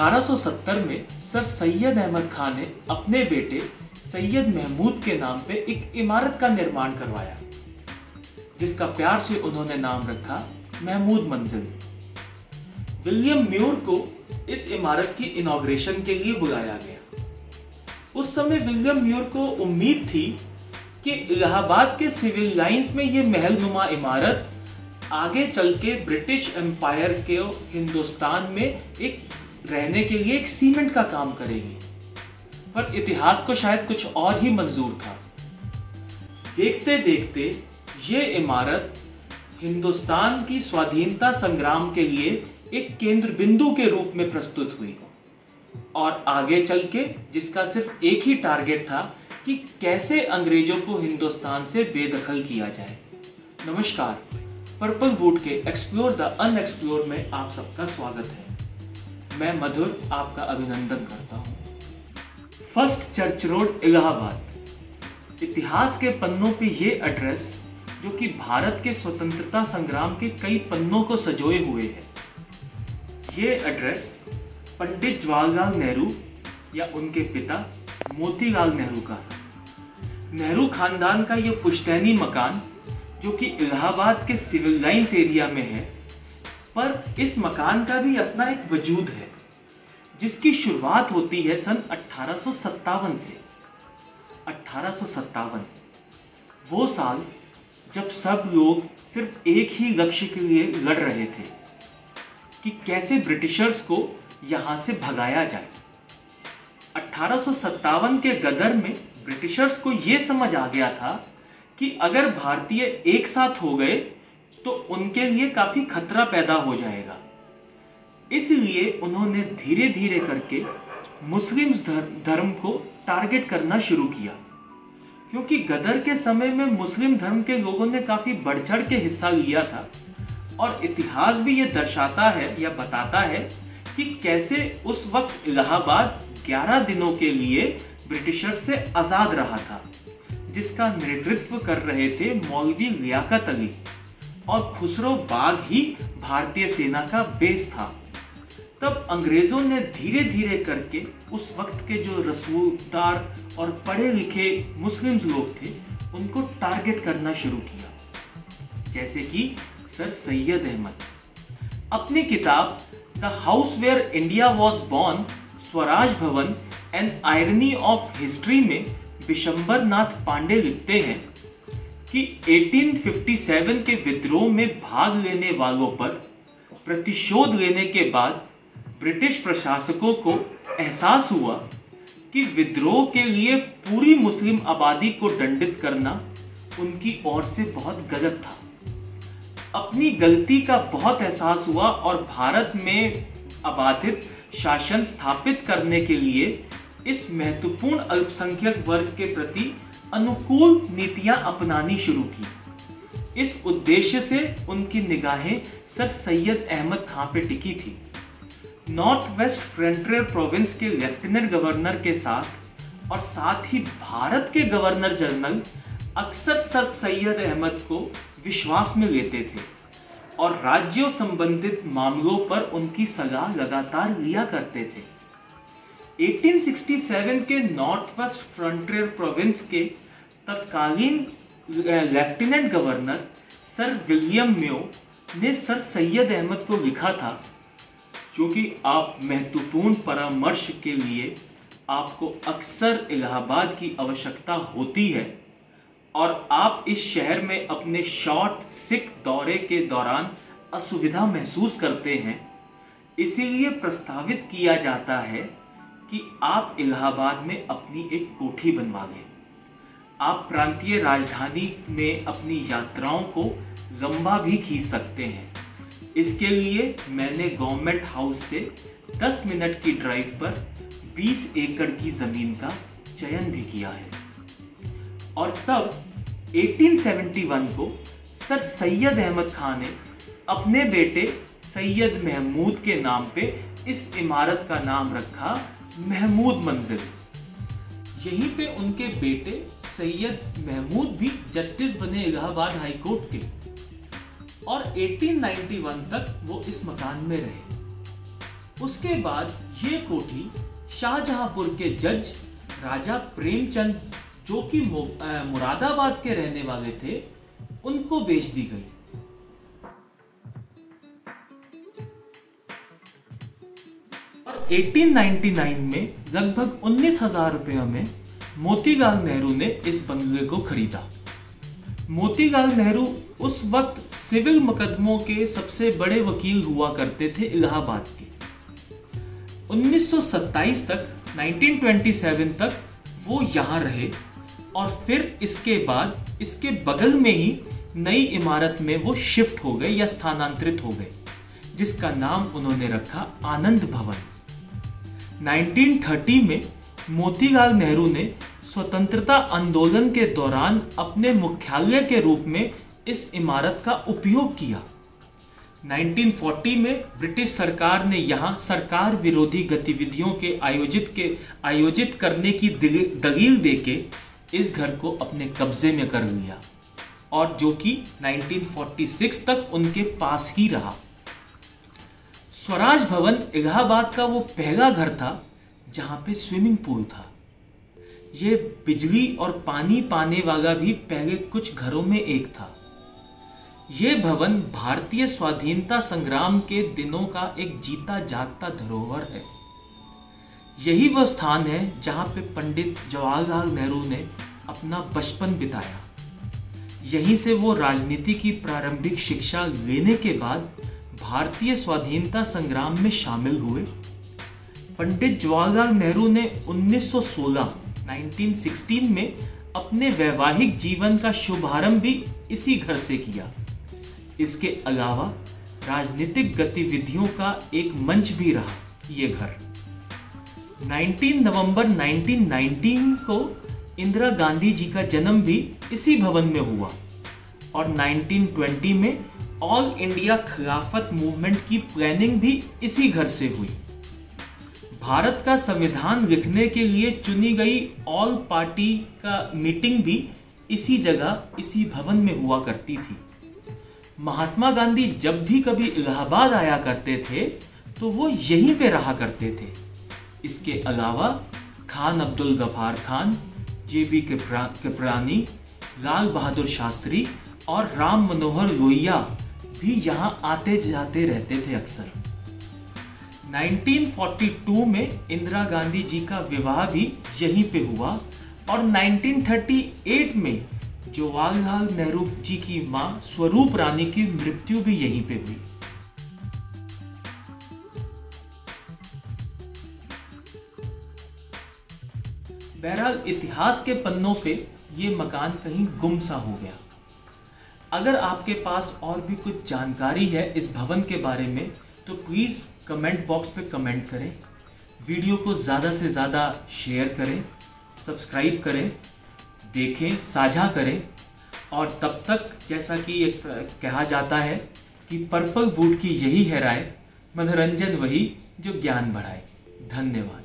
1870 में सर सैयद अहमद खान ने अपने बेटे सैयद महमूद के नाम पे एक इमारत का निर्माण करवाया, जिसका प्यार से उन्होंने नाम रखा महमूद मंजिल। विलियम म्यूर को इस इमारत की इनॉग्रेशन के लिए बुलाया गया। उस समय विलियम म्यूर को उम्मीद थी कि इलाहाबाद के सिविल लाइंस में ये महलनुमा इमारत आगे चल के ब्रिटिश एम्पायर के हिंदुस्तान में एक रहने के लिए एक सीमेंट का काम करेगी, पर इतिहास को शायद कुछ और ही मंजूर था। देखते देखते ये इमारत हिंदुस्तान की स्वाधीनता संग्राम के लिए एक केंद्र बिंदु के रूप में प्रस्तुत हुई और आगे चल के जिसका सिर्फ एक ही टारगेट था कि कैसे अंग्रेजों को हिंदुस्तान से बेदखल किया जाए। नमस्कार, पर्पल बूट के एक्सप्लोर द अनएक्सप्लोर्ड में आप सबका स्वागत है। मैं मधुर आपका अभिनंदन करता हूँ। First church road, Allahabad. इतिहास के पन्नों पे ये एड्रेस, जो कि भारत के स्वतंत्रता संग्राम के कई पन्नों को सजोए हुए है, ये एड्रेस पंडित जवाहरलाल नेहरू या उनके पिता मोतीलाल नेहरू का है। नेहरू खानदान का ये पुश्तैनी मकान, जो कि इलाहाबाद के सिविल लाइंस एरिया में है, पर इस मकान का भी अपना एक वजूद है, जिसकी शुरुआत होती है सन 1857 से। 1857 वो साल जब सब लोग सिर्फ एक ही लक्ष्य के लिए लड़ रहे थे कि कैसे ब्रिटिशर्स को यहां से भगाया जाए। 1857 के गदर में ब्रिटिशर्स को यह समझ आ गया था कि अगर भारतीय एक साथ हो गए तो उनके लिए काफी खतरा पैदा हो जाएगा। इसलिए उन्होंने धीरे धीरे करके मुस्लिम धर्म को टारगेट करना शुरू किया, क्योंकि गदर के समय में मुस्लिम धर्म के लोगों ने काफी बढ़ चढ़ के हिस्सा लिया था और इतिहास भी ये दर्शाता है या बताता है कि कैसे उस वक्त इलाहाबाद 11 दिनों के लिए ब्रिटिशर से आजाद रहा था, जिसका नेतृत्व कर रहे थे मौलवी लियाकत अली, और खुसरो बाग ही भारतीय सेना का बेस था। तब अंग्रेजों ने धीरे धीरे करके उस वक्त के जो रसूलदार और पढ़े लिखे मुस्लिम लोग थे उनको टारगेट करना शुरू किया, जैसे कि सर सैयद अहमद। अपनी किताब the house where India was born, Swaraj Bhavan and irony of history में विशंबर नाथ पांडे लिखते हैं कि 1857 के विद्रोह में भाग लेने वालों पर प्रतिशोध लेने के बाद ब्रिटिश प्रशासकों को एहसास हुआ कि विद्रोह के लिए पूरी मुस्लिम आबादी को दंडित करना उनकी ओर से बहुत गलत था। अपनी गलती का बहुत एहसास हुआ और भारत में अबाधित शासन स्थापित करने के लिए इस महत्वपूर्ण अल्पसंख्यक वर्ग के प्रति अनुकूल नीतियां अपनानी शुरू की। इस उद्देश्य से उनकी निगाहें सर सैयद अहमद खान पे टिकी थी। नॉर्थ वेस्ट फ्रंटियर प्रोविंस के लेफ्टिनेंट गवर्नर के साथ और साथ ही भारत के गवर्नर जनरल अक्सर सर सैयद अहमद को विश्वास में लेते थे और राज्यों संबंधित मामलों पर उनकी सलाह लगातार लिया करते थे। 1867 के नॉर्थ वेस्ट फ्रंटियर प्रोविंस के तत्कालीन लेफ्टिनेंट गवर्नर सर विलियम म्यो ने सर सैयद अहमद को लिखा था, क्योंकि आप महत्वपूर्ण परामर्श के लिए आपको अक्सर इलाहाबाद की आवश्यकता होती है और आप इस शहर में अपने शॉर्ट सिख दौरे के दौरान असुविधा महसूस करते हैं, इसीलिए प्रस्तावित किया जाता है कि आप इलाहाबाद में अपनी एक कोठी बनवा लें। आप प्रांतीय राजधानी में अपनी यात्राओं को लंबा भी खींच सकते हैं। इसके लिए मैंने गवर्नमेंट हाउस से 10 मिनट की ड्राइव पर 20 एकड़ की जमीन का चयन भी किया है। और तब 1871 को सर सैयद अहमद खान ने अपने बेटे सैयद महमूद के नाम पे इस इमारत का नाम रखा महमूद मंजिल। यहीं पे उनके बेटे सैयद महमूद भी जस्टिस बने इलाहाबाद हाई कोर्ट के और 1891 तक वो इस मकान में रहे। उसके बाद ये कोठी शाहजहांपुर के जज राजा प्रेमचंद, जो कि मुरादाबाद के रहने वाले थे, उनको बेच दी गई। और 1899 में लगभग 19,000 रुपयों में मोतीलाल नेहरू ने इस बंगले को खरीदा। मोतीलाल नेहरू उस वक्त सिविल मुकदमों के सबसे बड़े वकील हुआ करते थे इलाहाबाद के। 1927 तक 1927 तक वो यहाँ रहे और फिर इसके बाद इसके बगल में ही नई इमारत में वो शिफ्ट हो गए या स्थानांतरित हो गए, जिसका नाम उन्होंने रखा आनंद भवन। 1930 में मोतीलाल नेहरू ने स्वतंत्रता आंदोलन के दौरान अपने मुख्यालय के रूप में इस इमारत का उपयोग किया। 1940 में ब्रिटिश सरकार ने यहाँ सरकार विरोधी गतिविधियों के आयोजित करने की दलील देके इस घर को अपने कब्जे में कर लिया, और जो कि 1946 तक उनके पास ही रहा। स्वराज भवन इलाहाबाद का वो पहला घर था जहां पे स्विमिंग पूल था। ये बिजली और पानी पाने वाला भी पहले कुछ घरों में एक था। ये भवन भारतीय स्वाधीनता संग्राम के दिनों का एक जीता जागता धरोहर है। यही वो स्थान है जहां पे पंडित जवाहरलाल नेहरू ने अपना बचपन बिताया। यहीं से वो राजनीति की प्रारंभिक शिक्षा लेने के बाद भारतीय स्वाधीनता संग्राम में शामिल हुए। पंडित जवाहरलाल नेहरू ने 1916 में अपने वैवाहिक जीवन का शुभारंभ भी इसी घर से किया। इसके अलावा राजनीतिक गतिविधियों का एक मंच भी रहा ये घर। 19 नवंबर 1919 को इंदिरा गांधी जी का जन्म भी इसी भवन में हुआ और 1920 में ऑल इंडिया खिलाफत मूवमेंट की प्लानिंग भी इसी घर से हुई। भारत का संविधान लिखने के लिए चुनी गई ऑल पार्टी का मीटिंग भी इसी जगह, इसी भवन में हुआ करती थी। महात्मा गांधी जब भी कभी इलाहाबाद आया करते थे तो वो यहीं पे रहा करते थे। इसके अलावा खान अब्दुल गफार खान, JB कृपलानी, लाल बहादुर शास्त्री और राम मनोहर लोहिया भी यहाँ आते जाते रहते थे अक्सर। 1942 में इंदिरा गांधी जी का विवाह भी यहीं पे हुआ और 1938 में जवाहरलाल नेहरू जी की मां स्वरूप रानी की मृत्यु भी यहीं पे हुई। बहरहाल इतिहास के पन्नों पे ये मकान कहीं गुम सा हो गया। अगर आपके पास और भी कुछ जानकारी है इस भवन के बारे में तो प्लीज़ कमेंट बॉक्स पे कमेंट करें। वीडियो को ज़्यादा से ज़्यादा शेयर करें, सब्सक्राइब करें, देखें, साझा करें। और तब तक जैसा कि एक कहा जाता है कि पर्पल बूट की यही है राय, मनोरंजन वही जो ज्ञान बढ़ाए। धन्यवाद।